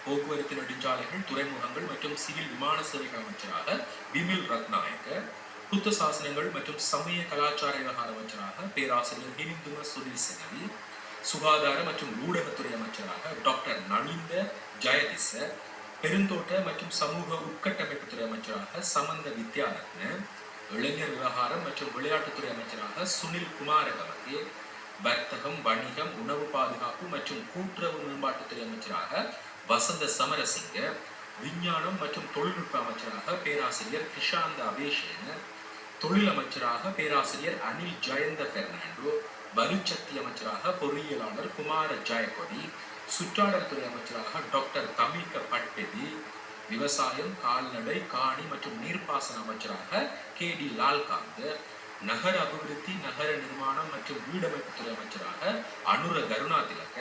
போக்குவரத்து நெடுஞ்சாலைகள், துறைமுகங்கள் மற்றும் சிவில் விமான சேவைகள் அமைச்சராக விமல் ரத்நாயக்க, புத்த சாசனங்கள் மற்றும் சமய கலாச்சார விவகார அமைச்சராக பேராசிரியர் ஹினிந்தும சுனில் செனவி, சுகாதார மற்றும் ஊடகத்துறை அமைச்சராக டாக்டர் நலிந்த ஜெயதிச, பெருந்தோட்ட மற்றும் சமூக உட்கட்டமைப்புத்துறை அமைச்சராக சமந்த வித்யாரத்ன, இளைஞர் விவகாரம் மற்றும் விளையாட்டுத்துறை அமைச்சராக சுனில் குமாரகமகே, வர்த்தகம், வணிகம், உணவு பாதுகாப்பு மற்றும் கூட்டுறவு மேம்பாட்டுத்துறை அமைச்சராக வசந்த சமரசிங்க, விஞ்ஞானம் மற்றும் தொழில்நுட்ப அமைச்சராக பேராசிரியர் கிஷாந்த அபேஷேன, தொழில் அமைச்சராக பேராசிரியர் அனில் ஜெயந்த பெர்னாண்டோ, வலுச்சக்தி அமைச்சராக பொறியியலாளர் குமார ஜெயகொடி, சுற்றாடல் துறை அமைச்சராக டாக்டர் தமிக்க பட்பெதி, விவசாயம், கால்நடை, காணி மற்றும் நீர்ப்பாசன அமைச்சராக KD லால்காந்த, நகர அபிவிருத்தி, நகர நிர்மாணம் மற்றும் வீடமைப்புத்துறை அமைச்சராக அனுர கருணாதிலக,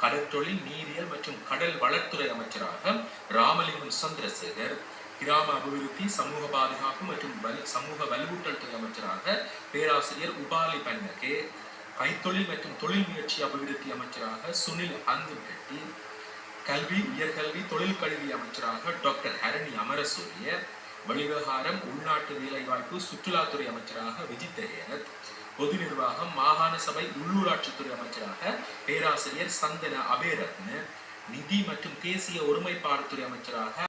கடற்தொழில், நீரியல் மற்றும் கடல் வளத்துறை அமைச்சராக ராமலிங்கம் சந்திரசேகர், கிராம அபிவிருத்தி, சமூக பாதுகாப்பு மற்றும் சமூக வலுவூட்டல் துறை அமைச்சராக பேராசிரியர் உபாலி பன்னகே, கைத்தொழில் மற்றும் தொழில் முயற்சி அபிவிருத்தி அமைச்சராக சுனில் ஹந்தும்பெட்டி, கல்வி, உயர்கல்வி, தொழில் கல்வி அமைச்சராக டாக்டர் ஹரணி அமரசூரிய, வெளிவிவகாரம், உள்நாட்டு வேலைவாய்ப்பு, சுற்றுலாத்துறை அமைச்சராக விஜித் ஹேரத், பொது நிர்வாகம், மாகாண சபை, உள்ளூராட்சித்துறை அமைச்சராக பேராசிரியர் சந்தன அபேரத்ன, நிதி மற்றும் தேசிய ஒருமைப்பாடுத்துறை அமைச்சராக